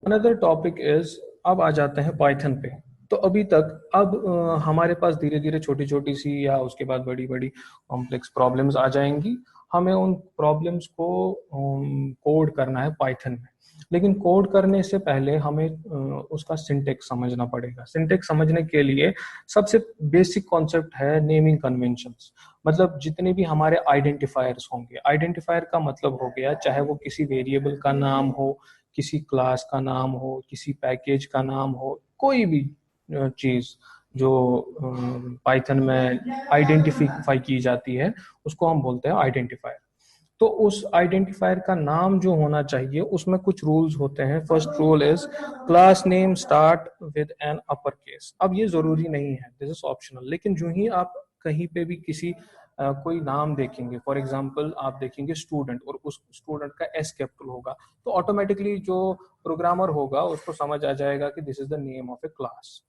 Another topic is, अब आ जाते हैं पाइथन पे। तो अभी तक अब हमारे पास धीरे धीरे छोटी छोटी सी या उसके बाद बड़ी बड़ी कॉम्प्लेक्स प्रॉब्लम्स आ जाएंगी। हमें उन प्रॉब्लम्स को कोड करना है पाइथन में। लेकिन कोड करने से पहले हमें उसका सिंटेक्स समझना पड़ेगा। सिंटेक्स समझने के लिए सबसे बेसिक कॉन्सेप्ट है नेमिंग कन्वेंशंस। मतलब जितने भी हमारे आइडेंटिफायर्स होंगे, आइडेंटिफायर का मतलब हो गया चाहे वो किसी वेरिएबल का नाम हो, किसी क्लास का नाम हो, किसी पैकेज का नाम हो, कोई भी चीज जो पाइथन में आइडेंटिफाई की जाती है उसको हम बोलते हैं आइडेंटिफायर। तो उस आइडेंटिफायर का नाम जो होना चाहिए उसमें कुछ रूल्स होते हैं। First rule is class name start with an upper case. अब ये जरूरी नहीं है, दिस इज ऑप्शनल, लेकिन जो ही आप कहीं पे भी किसी कोई नाम देखेंगे, फॉर एग्जांपल आप देखेंगे स्टूडेंट और उस स्टूडेंट का एस कैपिटल होगा, तो ऑटोमेटिकली जो प्रोग्रामर होगा उसको समझ आ जाएगा कि this is the name of A class,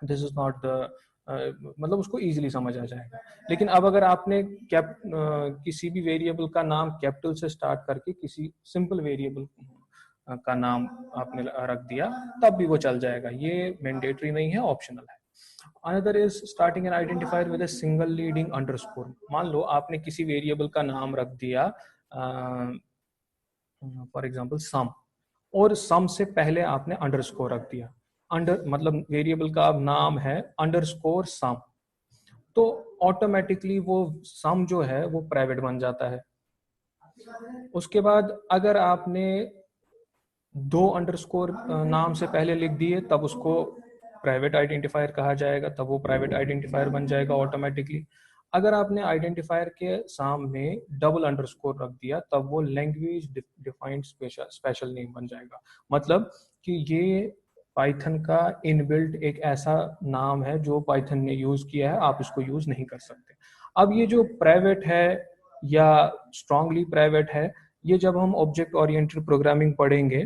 this is not the मतलब उसको इजीली समझ आ जाएगा। लेकिन अब अगर आपने किसी भी वेरिएबल का नाम कैपिटल से स्टार्ट करके किसी सिंपल वेरिएबल का नाम आपने रख दिया तब भी वो चल जाएगा, ये मैंडेटरी नहीं है, ऑप्शनल है। Another is starting N identifier with a single leading underscore. मान लो आपने किसी वेरिएबल का नाम रख दिया फॉर एग्जांपल सम, और सम से पहले आपने अंडरस्कोर रख दिया। अंडर मतलब वेरिएबल का अब नाम है अंडरस्कोर सम, तो ऑटोमेटिकली वो सम जो है वो प्राइवेट बन जाता है। उसके बाद अगर आपने दो अंडरस्कोर नाम से पहले लिख दिए तब उसको प्राइवेट आइडेंटिफायर कहा जाएगा, तब वो प्राइवेट आइडेंटिफायर बन जाएगा ऑटोमेटिकली। अगर आपने आइडेंटिफायर के सामने डबल अंडरस्कोर रख दिया तब वो लैंग्वेज डिफाइंड स्पेशल नेम बन जाएगा। मतलब कि ये पाइथन का इनबिल्ट एक ऐसा नाम है जो पाइथन ने यूज किया है, आप इसको यूज नहीं कर सकते। अब ये जो प्राइवेट है या स्ट्रांगली प्राइवेट है, ये जब हम ऑब्जेक्ट ओरिएंटेड प्रोग्रामिंग पढ़ेंगे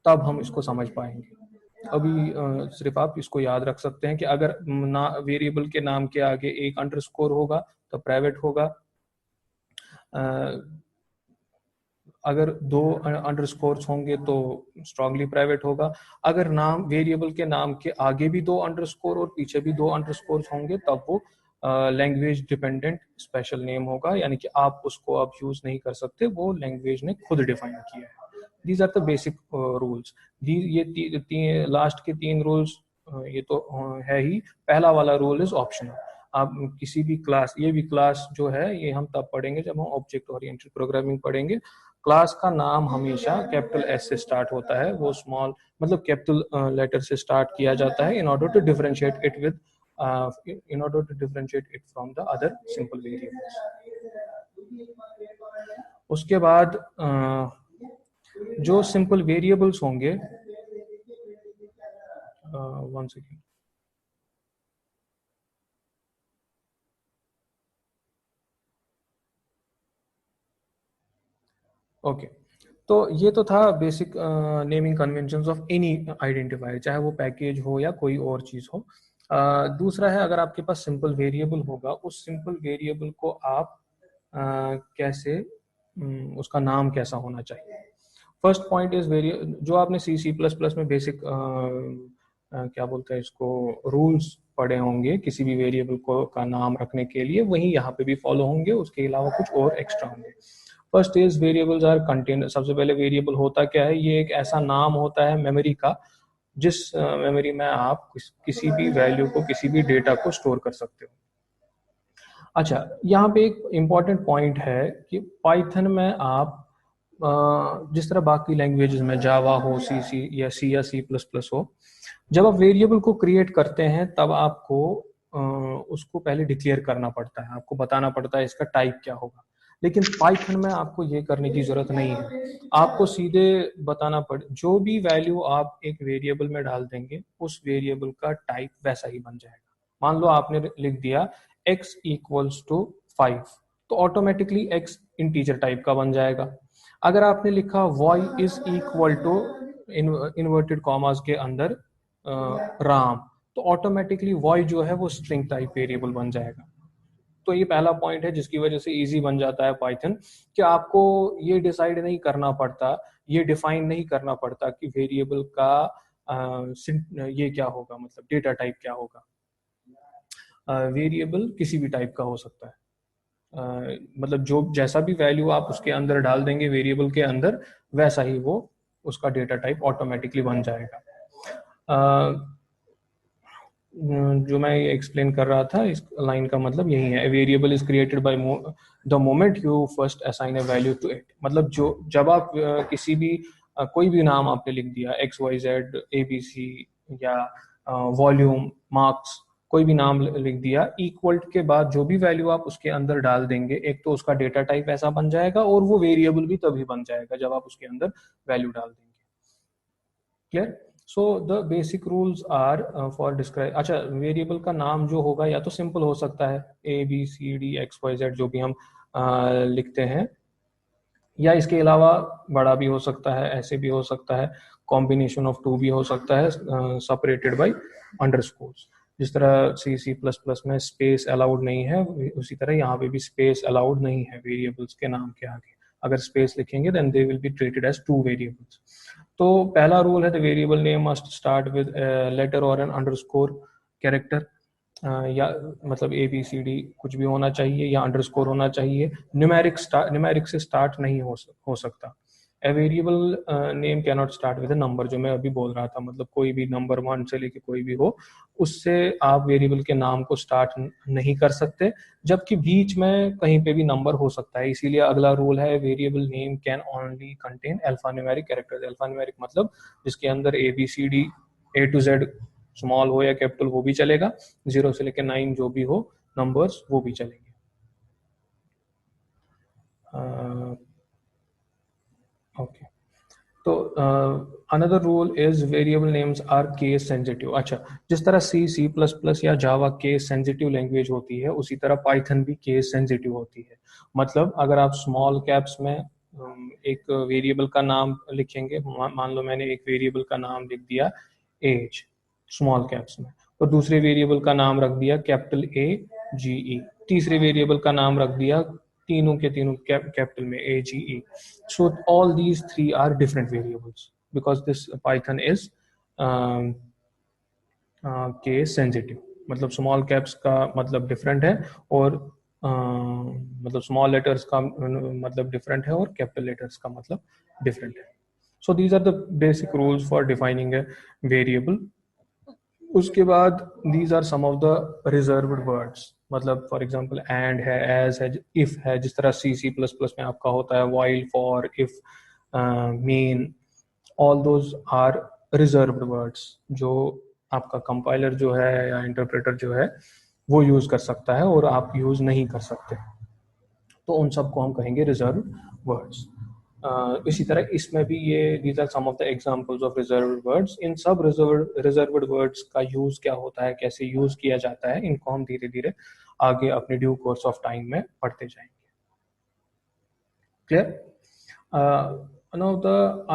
तब हम इसको समझ पाएंगे। अभी सिर्फ आप इसको याद रख सकते हैं कि अगर ना वेरिएबल के नाम के आगे एक अंडरस्कोर होगा तो प्राइवेट होगा, अगर दो अंडरस्कोर्स होंगे तो स्ट्रांगली प्राइवेट होगा। अगर नाम वेरिएबल के नाम के आगे भी दो अंडरस्कोर और पीछे भी दो अंडरस्कोर्स होंगे तब वो लैंग्वेज डिपेंडेंट स्पेशल नेम होगा, यानी कि आप उसको अब यूज नहीं कर सकते, वो लैंग्वेज ने खुद डिफाइन किया है। These are the basic rules. ये लास्ट के तीन रूल्स ये तो है ही। पहला वाला रूल इज ऑप्शनल। आप किसी भी क्लास, ये भी क्लास जो है ये हम तब पढ़ेंगे जब हम ऑब्जेक्ट ओरिएंटेड प्रोग्रामिंग पढ़ेंगे। क्लास का नाम हमेशा कैपिटल एस से स्टार्ट होता है, वो स्मॉल मतलब कैपिटल लेटर से स्टार्ट किया जाता है in order to differentiate it with in order to differentiate it from the other simple variables. उसके बाद जो सिंपल वेरिएबल्स होंगे, वन सेकेंड, ओके। तो ये तो था basic naming conventions of any identifier, चाहे वो पैकेज हो या कोई और चीज हो। दूसरा है, अगर आपके पास सिंपल वेरिएबल होगा, उस सिंपल वेरिएबल को आप कैसे उसका नाम कैसा होना चाहिए। फर्स्ट पॉइंट इज जो आपने सी प्लस प्लस में बेसिक क्या बोलते हैं इसको, रूल्स पढ़े होंगे किसी भी वेरिएबल को का नाम रखने के लिए, वही यहाँ पे भी फॉलो होंगे, उसके अलावा कुछ और एक्स्ट्रा होंगे। First is variables are container. सबसे पहले वेरिएबल होता क्या है, ये एक ऐसा नाम होता है मेमोरी का जिस मेमोरी में आप किसी भी वैल्यू को, किसी भी डेटा को स्टोर कर सकते हो। अच्छा, यहाँ पे एक इम्पॉर्टेंट पॉइंट है कि पाइथन में आप जिस तरह बाकी लैंग्वेजेस में जावा हो, सी या सी प्लस प्लस हो, जब आप वेरिएबल को क्रिएट करते हैं तब आपको उसको पहले डिक्लेयर करना पड़ता है, आपको बताना पड़ता है इसका टाइप क्या होगा। लेकिन पाइथन में आपको ये करने की जरूरत नहीं है, आपको सीधे बताना पड़े, जो भी वैल्यू आप एक वेरिएबल में डाल देंगे उस वेरिएबल का टाइप वैसा ही बन जाएगा। मान लो आपने लिख दिया x इक्वल्स टू 5, तो ऑटोमेटिकली x इंटीजर टाइप का बन जाएगा। अगर आपने लिखा y is equal to inverted commas के अंदर राम, तो ऑटोमेटिकली y जो है वो स्ट्रिंग टाइप वेरिएबल बन जाएगा। तो ये पहला पॉइंट है जिसकी वजह से इजी बन जाता है पाइथन, कि आपको ये डिसाइड नहीं करना पड़ता ये डिफाइन नहीं करना पड़ता कि वेरिएबल का ये क्या होगा, मतलब डेटा टाइप क्या होगा। वेरिएबल किसी भी टाइप का हो सकता है, मतलब जो जैसा भी वैल्यू आप उसके अंदर डाल देंगे वेरिएबल के अंदर, वैसा ही वो उसका डेटा टाइप ऑटोमेटिकली बन जाएगा। जो मैं ये एक्सप्लेन कर रहा था, इस लाइन का मतलब यही है, variable is created by the moment you first assign a value to it. मतलब जो जब आप किसी भी कोई भी नाम आपने लिख दिया, X Y Z A B C या वॉल्यूम मार्क्स, कोई भी नाम लिख दिया, इक्वल के बाद जो भी वैल्यू आप उसके अंदर डाल देंगे, एक तो उसका डेटा टाइप ऐसा बन जाएगा और वो वेरिएबल भी तभी बन जाएगा जब आप उसके अंदर वैल्यू डाल देंगे। Clear? So the basic rules are for describe, अच्छा वेरिएबल का नाम जो होगा या तो सिंपल हो सकता है, A B C D X Y Z जो भी हम लिखते हैं, या इसके अलावा बड़ा भी हो सकता है, ऐसे भी हो सकता है, कॉम्बिनेशन ऑफ टू भी हो सकता है, सेपरेटेड बाय अंडरस्कोर्स। जिस तरह सी प्लस प्लस में स्पेस अलाउड नहीं है, उसी तरह यहाँ पे भी स्पेस अलाउड नहीं है वेरिएबल्स के नाम के आगे। अगर स्पेस लिखेंगे then they will be treated as two variables. तो पहला रूल है, the variable name must start with letter और एन अंडरस्कोर कैरेक्टर, या मतलब ए बी सी डी कुछ भी होना चाहिए या अंडरस्कोर होना चाहिए। न्यूमेरिक से स्टार्ट नहीं हो सकता। A variable name can not start with a number, जो मैं अभी बोल रहा था, मतलब कोई भी नंबर 1 से लेके कोई भी हो, उससे आप वेरिएबल के नाम को स्टार्ट नहीं कर सकते, जबकि बीच में कहीं पे भी नंबर हो सकता है। इसीलिए अगला रूल है, variable name can only contain alpha numeric characters. Alpha numeric मतलब जिसके अंदर A B C D A to Z, small हो या कैपिटल वो भी चलेगा, 0 से लेकर 9 जो भी हो नंबर्स वो भी चलेंगे। ओके, तो another rule is variable names are case sensitive. अच्छा, जिस तरह सी प्लस प्लस या जावा केस सेंसिटिव लैंग्वेज होती है, उसी तरह पाइथन भी केस सेंसिटिव होती है। मतलब अगर आप स्मॉल कैप्स में एक वेरिएबल का नाम लिखेंगे, मान लो मैंने एक वेरिएबल का नाम लिख दिया एज स्मॉल कैप्स में, और दूसरे वेरिएबल का नाम रख दिया कैपिटल ए जी ई, तीसरे वेरिएबल का नाम रख दिया तीनों के तीनों कैपिटल में ए जी ई। So all these three are different variables because this Python is case sensitive। मतलब स्मॉल कैप्स का मतलब डिफरेंट है, और मतलब स्मॉल लेटर्स का मतलब डिफरेंट है, और कैपिटल लेटर्स का मतलब डिफरेंट है। So these are the basic rules for defining a variable. उसके बाद these are some of the reserved words, मतलब फॉर एग्जांपल एंड है, एज है, इफ है, जिस तरह सी प्लस प्लस में आपका होता है while, for, if, mean, all those are reserved words जो आपका कंपाइलर जो है या इंटरप्रेटर जो है वो यूज कर सकता है और आप यूज नहीं कर सकते, तो उन सबको हम कहेंगे रिजर्व्ड वर्ड्स। इसी तरह इसमें भी ये these are some of the examples of reserved words. इन सब रिजर्व्ड वर्ड्स का यूज क्या होता है, कैसे यूज किया जाता है, इनको हम धीरे धीरे आगे अपने ड्यू कोर्स ऑफ टाइम में पढ़ते जाएंगे। क्लियर? नो द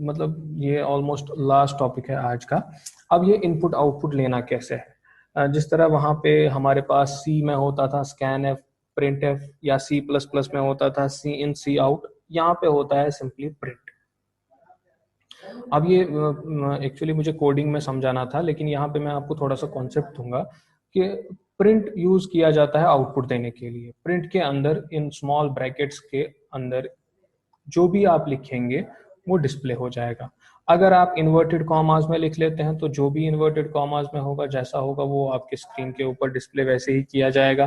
मतलब ये ऑलमोस्ट लास्ट टॉपिक है आज का। अब ये इनपुट आउटपुट लेना कैसे है, जिस तरह वहां पे हमारे पास सी में होता था स्कैन एफ, प्रिंट एफ, या सी प्लस प्लस में होता था सी इन सी आउट, यहाँ पे होता है सिंपली प्रिंट। अब ये एक्चुअली मुझे कोडिंग में समझाना था, लेकिन यहाँ पे मैं आपको थोड़ा सा कॉन्सेप्ट दूंगा कि प्रिंट यूज किया जाता है आउटपुट देने के लिए। प्रिंट के अंदर इन स्मॉल ब्रैकेट्स के अंदर जो भी आप लिखेंगे वो डिस्प्ले हो जाएगा। अगर आप इन्वर्टेड कॉमास में लिख लेते हैं तो जो भी इन्वर्टेड कॉमास में होगा जैसा होगा वो आपके स्क्रीन के ऊपर डिस्प्ले वैसे ही किया जाएगा।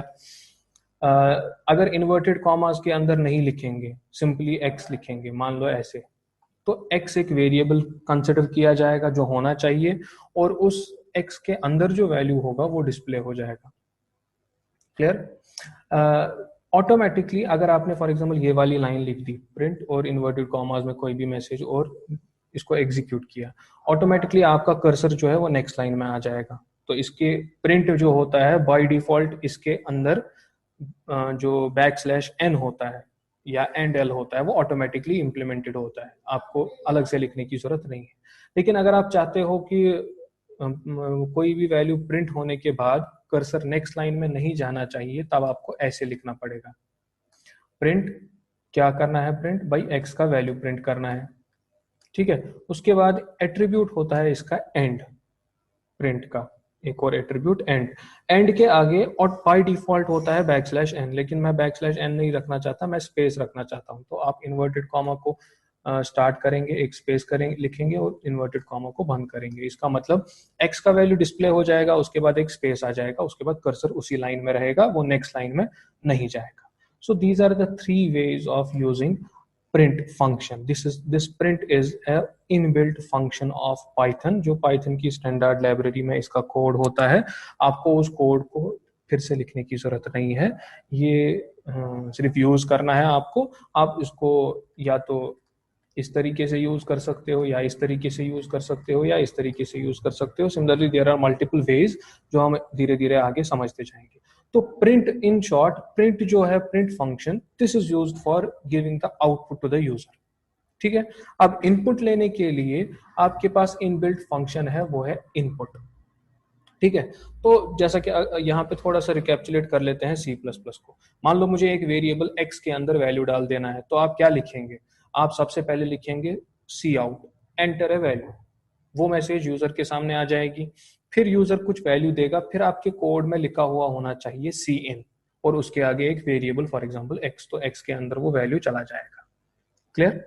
अगर इन्वर्टेड कॉमास के अंदर नहीं लिखेंगे, सिंपली एक्स लिखेंगे, मान लो ऐसे, तो एक्स एक वेरिएबल कंसिडर किया जाएगा जो होना चाहिए, और उस एक्स के अंदर जो वैल्यू होगा वो डिस्प्ले हो जाएगा। क्लियर? ऑटोमेटिकली अगर आपने फॉर एग्जांपल ये वाली लाइन लिख दी, प्रिंट और इन्वर्टेड कॉमास में कोई भी मैसेज, और इसको एग्जीक्यूट किया, ऑटोमेटिकली आपका कर्सर जो है वो नेक्स्ट लाइन में आ जाएगा। तो इसके प्रिंट जो होता है बाय डिफॉल्ट इसके अंदर जो बैकस्लैश n होता है या एंड एल होता है वो ऑटोमेटिकली इम्प्लीमेंटेड होता है, आपको अलग से लिखने की जरूरत नहीं है। लेकिन अगर आप चाहते हो कि कोई भी वैल्यू प्रिंट होने के बाद कर्सर नेक्स्ट लाइन में नहीं जाना चाहिए, तब आपको ऐसे लिखना पड़ेगा। प्रिंट क्या करना है, प्रिंट बाई एक्स का वैल्यू प्रिंट करना है, ठीक है। उसके बाद एट्रीब्यूट होता है इसका एंड, प्रिंट का एक और एट्रीब्यूट एंड। एंड के आगे और बाय डिफॉल्ट होता है बैकस्लैश एन, लेकिन मैं बैकस्लैश एन नहीं रखना चाहता, मैं स्पेस रखना चाहता हूं। तो आप इन्वर्टेड कॉमा को स्टार्ट करेंगे, एक स्पेस करेंगे, लिखेंगे और इन्वर्टेड कॉमा को बंद करेंगे। इसका मतलब एक्स का वैल्यू डिस्प्ले हो जाएगा, उसके बाद एक स्पेस आ जाएगा, उसके बाद कर्सर उसी लाइन में रहेगा, वो नेक्स्ट लाइन में नहीं जाएगा। So these are the three ways of using print function. This print is a inbuilt function of Python, जो Python की स्टैंडर्ड लाइब्रेरी में इसका कोड होता है। आपको उस कोड को फिर से लिखने की जरूरत नहीं है, ये सिर्फ यूज करना है आपको। आप इसको या तो इस तरीके से यूज कर सकते हो, या इस तरीके से यूज कर सकते हो, या इस तरीके से यूज कर सकते हो। Similarly there are multiple ways जो हम धीरे धीरे आगे समझते जाएंगे। तो प्रिंट, इन शॉर्ट, प्रिंट जो है, print function, this is used for giving the output to the user. ठीक है। अब इनपुट लेने के लिए आपके पास इनबिल्ट फंक्शन है, वो है इनपुट। ठीक है। तो जैसा कि यहाँ पे थोड़ा सा रिकैप्चुलेट कर लेते हैं सी प्लस प्लस को। मान लो मुझे एक वेरिएबल एक्स के अंदर वैल्यू डाल देना है, तो आप क्या लिखेंगे? आप सबसे पहले लिखेंगे सी आउट, एंटर ए वैल्यू। वो मैसेज यूजर के सामने आ जाएगी। फिर यूजर कुछ वैल्यू देगा, फिर आपके कोड में लिखा हुआ होना चाहिए सी इन, और उसके आगे एक वेरिएबल, फॉर एग्जांपल एक्स, तो एक्स के अंदर वो वैल्यू चला जाएगा। क्लियर?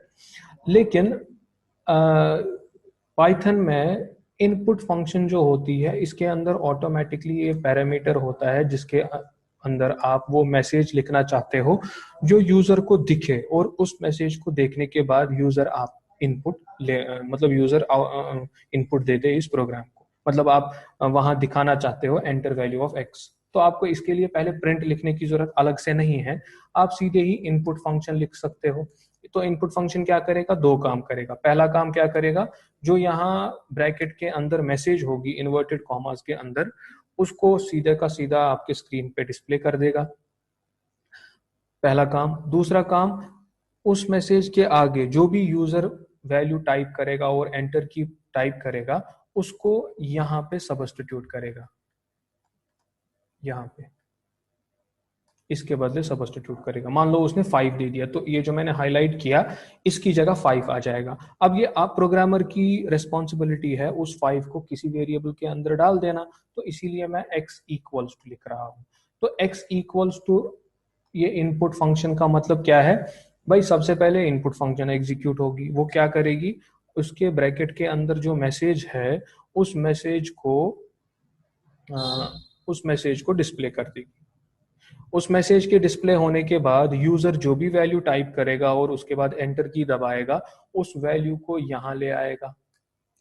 लेकिन पाइथन में इनपुट फंक्शन जो होती है, इसके अंदर ऑटोमेटिकली ये पैरामीटर होता है जिसके अंदर आप वो मैसेज लिखना चाहते हो जो यूजर को दिखे, और उस मैसेज को देखने के बाद यूजर आप इनपुट ले, मतलब यूजर इनपुट दे दे इस प्रोग्राम को। मतलब आप वहां दिखाना चाहते हो एंटर वैल्यू ऑफ एक्स, तो आपको इसके लिए पहले प्रिंट लिखने की जरूरत अलग से नहीं है, आप सीधे ही इनपुट फंक्शन लिख सकते हो। तो इनपुट फंक्शन क्या करेगा? दो काम करेगा। पहला काम क्या करेगा? जो यहाँ ब्रैकेट के अंदर मैसेज होगी इन्वर्टेड कॉमास के अंदर, उसको सीधे का सीधा आपके स्क्रीन पे डिस्प्ले कर देगा, पहला काम। दूसरा काम, उस मैसेज के आगे जो भी यूजर वैल्यू टाइप करेगा और एंटर की टाइप करेगा, उसको यहाँ पे सबस्टिट्यूट करेगा, यहाँ पे इसके बदले सबस्टिट्यूट करेगा। मान लो उसने 5 दे दिया, तो ये जो मैंने हाईलाइट किया, इसकी जगह 5 आ जाएगा। अब ये आप प्रोग्रामर की रिस्पॉन्सिबिलिटी है उस 5 को किसी वेरिएबल के अंदर डाल देना, तो इसीलिए मैं x इक्वल्स टू लिख रहा हूं। तो x इक्वल्स टू, ये इनपुट फंक्शन का मतलब क्या है भाई? सबसे पहले इनपुट फंक्शन एग्जीक्यूट होगी, वो क्या करेगी? उसके ब्रैकेट के अंदर जो मैसेज है, उस मैसेज को डिस्प्ले कर देगी। उस मैसेज के डिस्प्ले होने के बाद यूजर जो भी वैल्यू टाइप करेगा और उसके बाद एंटर की दबाएगा, उस वैल्यू को यहां ले आएगा।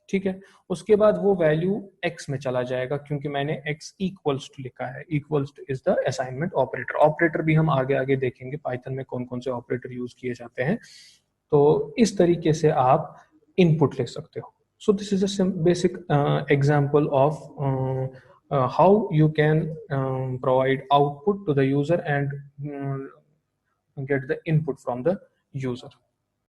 ठीक है। उसके बाद वो वैल्यू x में चला जाएगा, क्योंकि मैंने x इक्वल्स टू लिखा है। Equals two is the assignment operator. Operator भी हम आगे आगे देखेंगे पाइथन में कौन कौन से ऑपरेटर यूज किए जाते हैं। तो इस तरीके से आप इनपुट लिख सकते हो। So this is a basic example of how you can provide output to the user and get the input from the user.